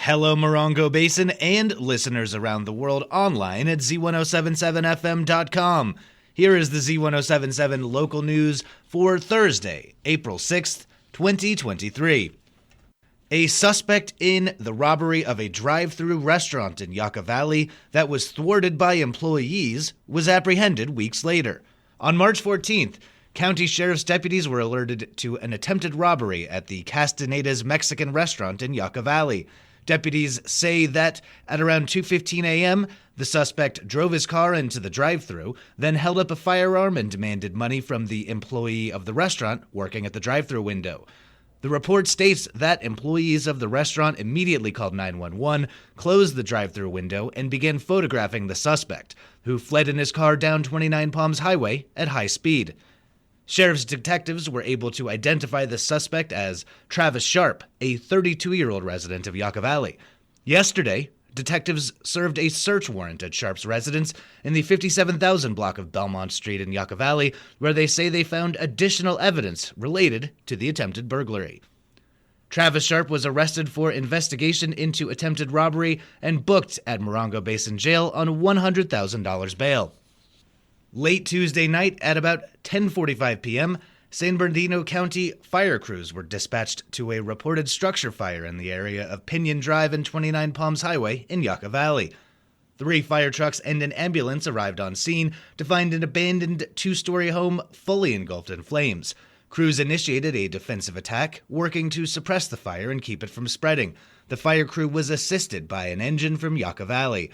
Hello, Morongo Basin and listeners around the world online at Z107.7fm.com. Here is the Z107.7 local news for Thursday, April 6th, 2023. A suspect in the robbery of a drive-through restaurant in Yucca Valley that was thwarted by employees was apprehended weeks later. On March 14th, county sheriff's deputies were alerted to an attempted robbery at the Castaneda's Mexican restaurant in Yucca Valley. Deputies say that at around 2:15 a.m., the suspect drove his car into the drive-thru, then held up a firearm and demanded money from the employee of the restaurant working at the drive-thru window. The report states that employees of the restaurant immediately called 911, closed the drive-thru window, and began photographing the suspect, who fled in his car down 29 Palms Highway at high speed. Sheriff's detectives were able to identify the suspect as Travis Sharp, a 32-year-old resident of Yucca Valley. Yesterday, detectives served a search warrant at Sharp's residence in the 57,000 block of Belmont Street in Yucca Valley, where they say they found additional evidence related to the attempted burglary. Travis Sharp was arrested for investigation into attempted robbery and booked at Morongo Basin Jail on $100,000 bail. Late Tuesday night at about 10:45 p.m., San Bernardino County fire crews were dispatched to a reported structure fire in the area of Pinion Drive and 29 Palms Highway in Yucca Valley. 3 fire trucks and an ambulance arrived on scene to find an abandoned 2-story home fully engulfed in flames. Crews initiated a defensive attack, working to suppress the fire and keep it from spreading. The fire crew was assisted by an engine from Yucca Valley.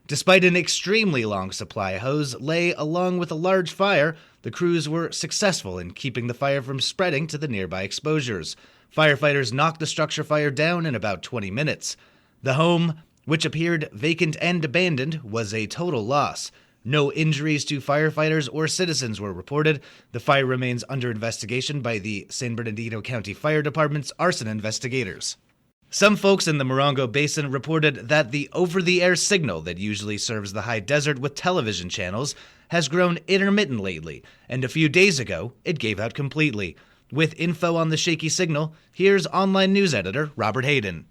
Despite an extremely long supply hose lay along with a large fire, the crews were successful in keeping the fire from spreading to the nearby exposures. Firefighters knocked the structure fire down in about 20 minutes. The home, which appeared vacant and abandoned, was a total loss. No injuries to firefighters or citizens were reported. The fire remains under investigation by the San Bernardino County Fire Department's arson investigators. Some folks in the Morongo Basin reported that the over-the-air signal that usually serves the high desert with television channels has grown intermittent lately, and a few days ago, it gave out completely. With info on the shaky signal, here's online news editor Robert Hayden.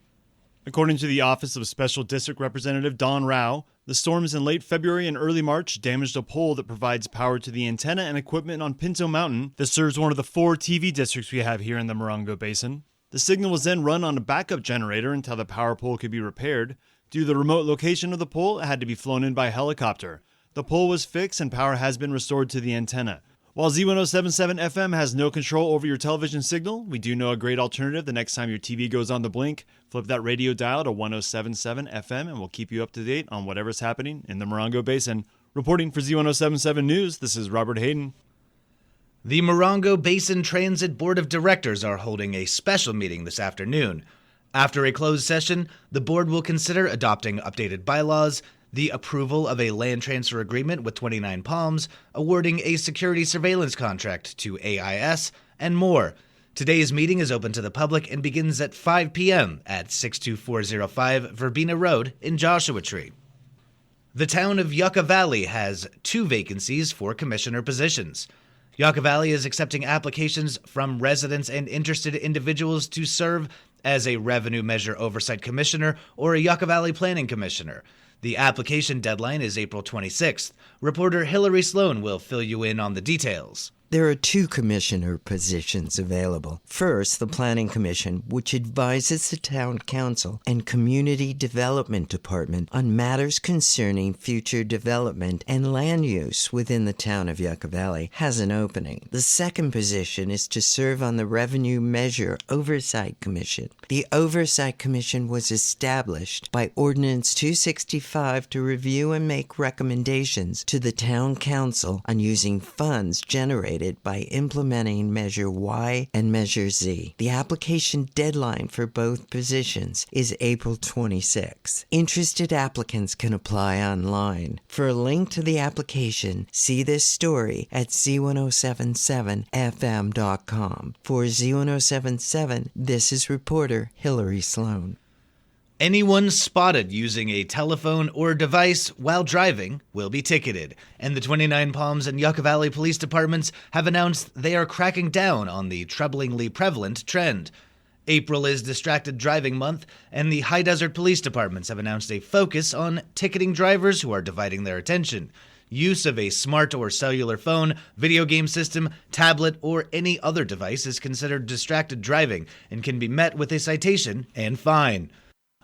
According to the Office of Special District Representative Don Rao, the storms in late February and early March damaged a pole that provides power to the antenna and equipment on Pinto Mountain that serves one of the 4 TV districts we have here in the Morongo Basin. The signal was then run on a backup generator until the power pole could be repaired. Due to the remote location of the pole, it had to be flown in by helicopter. The pole was fixed and power has been restored to the antenna. While Z107.7 FM has no control over your television signal, we do know a great alternative the next time your TV goes on the blink. Flip that radio dial to 107.7 FM and we'll keep you up to date on whatever's happening in the Morongo Basin. Reporting for Z107.7 News, this is Robert Hayden. The Morongo Basin Transit Board of Directors are holding a special meeting this afternoon. After a closed session, the board will consider adopting updated bylaws, the approval of a land transfer agreement with 29 Palms, awarding a security surveillance contract to AIS, and more. Today's meeting is open to the public and begins at 5 p.m. at 62405 Verbena Road in Joshua Tree. The town of Yucca Valley has 2 vacancies for commissioner positions. Yucca Valley is accepting applications from residents and interested individuals to serve as a Revenue Measure Oversight Commissioner or a Yucca Valley Planning Commissioner. The application deadline is April 26th. Reporter Hillary Sloan will fill you in on the details. There are 2 commissioner positions available. First, the Planning Commission, which advises the Town Council and Community Development Department on matters concerning future development and land use within the town of Yucca Valley, has an opening. The second position is to serve on the Revenue Measure Oversight Commission. The Oversight Commission was established by Ordinance 265 to review and make recommendations to the Town Council on using funds generated by implementing Measure Y and Measure Z. The application deadline for both positions is April 26. Interested applicants can apply online. For a link to the application, see this story at Z107.7fm.com. For Z107.7, this is reporter Hillary Sloan. Anyone spotted using a telephone or device while driving will be ticketed, and the 29 Palms and Yucca Valley Police Departments have announced they are cracking down on the troublingly prevalent trend. April is Distracted Driving Month, and the High Desert Police Departments have announced a focus on ticketing drivers who are dividing their attention. Use of a smart or cellular phone, video game system, tablet, or any other device is considered distracted driving and can be met with a citation and fine.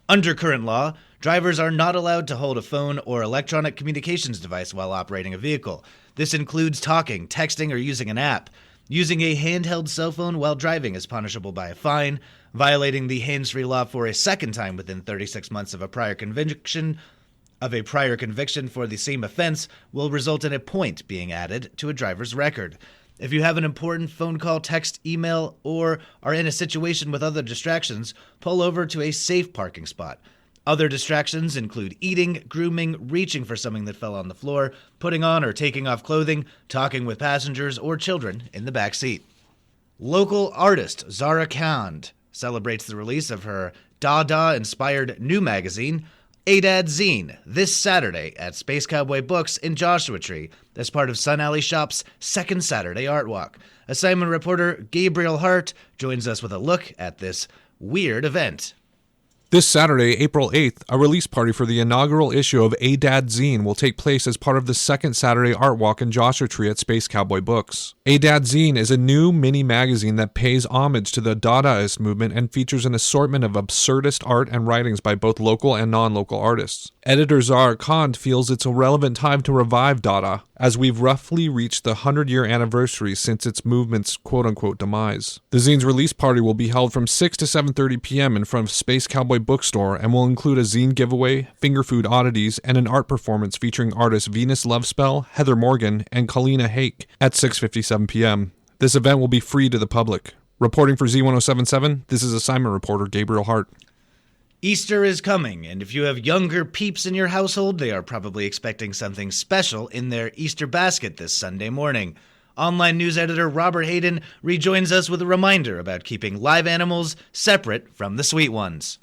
Under current law, drivers are not allowed to hold a phone or electronic communications device while operating a vehicle. This includes talking, texting, or using an app. Using a handheld cell phone while driving is punishable by a fine. Violating the hands-free law for a second time within 36 months of a prior conviction for the same offense will result in a point being added to a driver's record. If you have an important phone call, text, email, or are in a situation with other distractions, pull over to a safe parking spot. Other distractions include eating, grooming, reaching for something that fell on the floor, putting on or taking off clothing, talking with passengers or children in the back seat. Local artist Zara Khan celebrates the release of her Dada-inspired new magazine, A Dad Zine, this Saturday at Space Cowboy Books in Joshua Tree as part of Sun Alley Shop's second Saturday Art Walk. Assignment reporter Gabriel Hart joins us with a look at this weird event. This Saturday, April 8th, a release party for the inaugural issue of A Dad Zine will take place as part of the second Saturday Art Walk in Joshua Tree at Space Cowboy Books. A Dad Zine is a new mini magazine that pays homage to the Dadaist movement and features an assortment of absurdist art and writings by both local and non-local artists. Editor Zahar Khan feels it's a relevant time to revive Dada, as we've roughly reached the 100-year anniversary since its movement's quote-unquote demise. The zine's release party will be held from 6 to 7:30 p.m. in front of Space Cowboy Bookstore and will include a zine giveaway, finger food oddities, and an art performance featuring artists Venus Lovespell, Heather Morgan, and Kalina Hake at 6:57 p.m. This event will be free to the public. Reporting for Z107.7, this is assignment reporter Gabriel Hart. Easter is coming, and if you have younger peeps in your household, they are probably expecting something special in their Easter basket this Sunday morning. Online news editor Robert Hayden rejoins us with a reminder about keeping live animals separate from the sweet ones.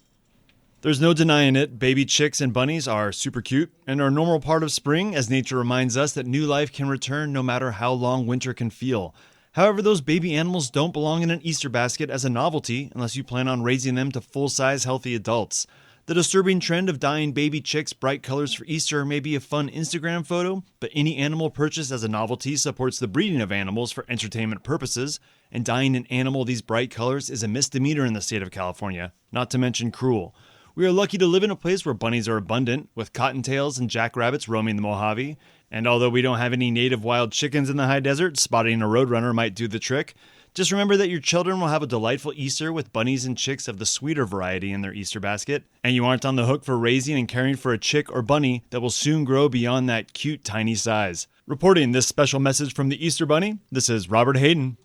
There's no denying it, baby chicks and bunnies are super cute and are a normal part of spring, as nature reminds us that new life can return no matter how long winter can feel. However, those baby animals don't belong in an Easter basket as a novelty unless you plan on raising them to full-size healthy adults. The disturbing trend of dyeing baby chicks bright colors for Easter may be a fun Instagram photo, but any animal purchased as a novelty supports the breeding of animals for entertainment purposes, and dyeing an animal these bright colors is a misdemeanor in the state of California, not to mention cruel. We are lucky to live in a place where bunnies are abundant, with cottontails and jackrabbits roaming the Mojave. And although we don't have any native wild chickens in the high desert, spotting a roadrunner might do the trick. Just remember that your children will have a delightful Easter with bunnies and chicks of the sweeter variety in their Easter basket, and you aren't on the hook for raising and caring for a chick or bunny that will soon grow beyond that cute tiny size. Reporting this special message from the Easter Bunny, this is Robert Hayden.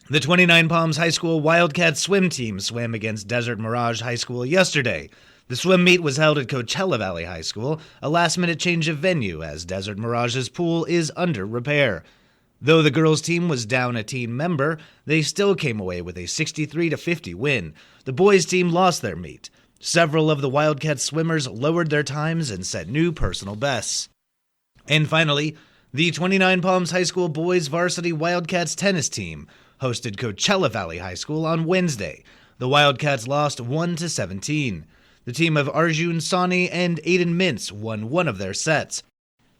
The 29 Palms High School Wildcat swim team swam against Desert Mirage High School yesterday. The swim meet was held at Coachella Valley High School, a last-minute change of venue as Desert Mirage's pool is under repair. Though the girls' team was down a team member, they still came away with a 63-50 win. The boys' team lost their meet. Several of the Wildcat swimmers lowered their times and set new personal bests. And finally, the 29 Palms High School boys varsity Wildcats tennis team hosted Coachella Valley High School on Wednesday. The Wildcats lost 1-17. The team of Arjun Sawhney and Aiden Mintz won one of their sets.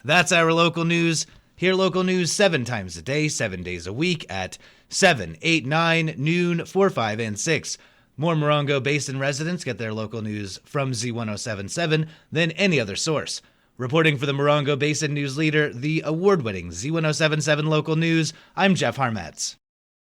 That's our local news. Hear local news 7 times a day, 7 days a week at 7, 8, 9, noon, 4, 5, and 6. More Morongo Basin residents get their local news from Z107.7 than any other source. Reporting for the Morongo Basin News Leader, the award-winning Z107.7 Local News, I'm Jeff Harmetz.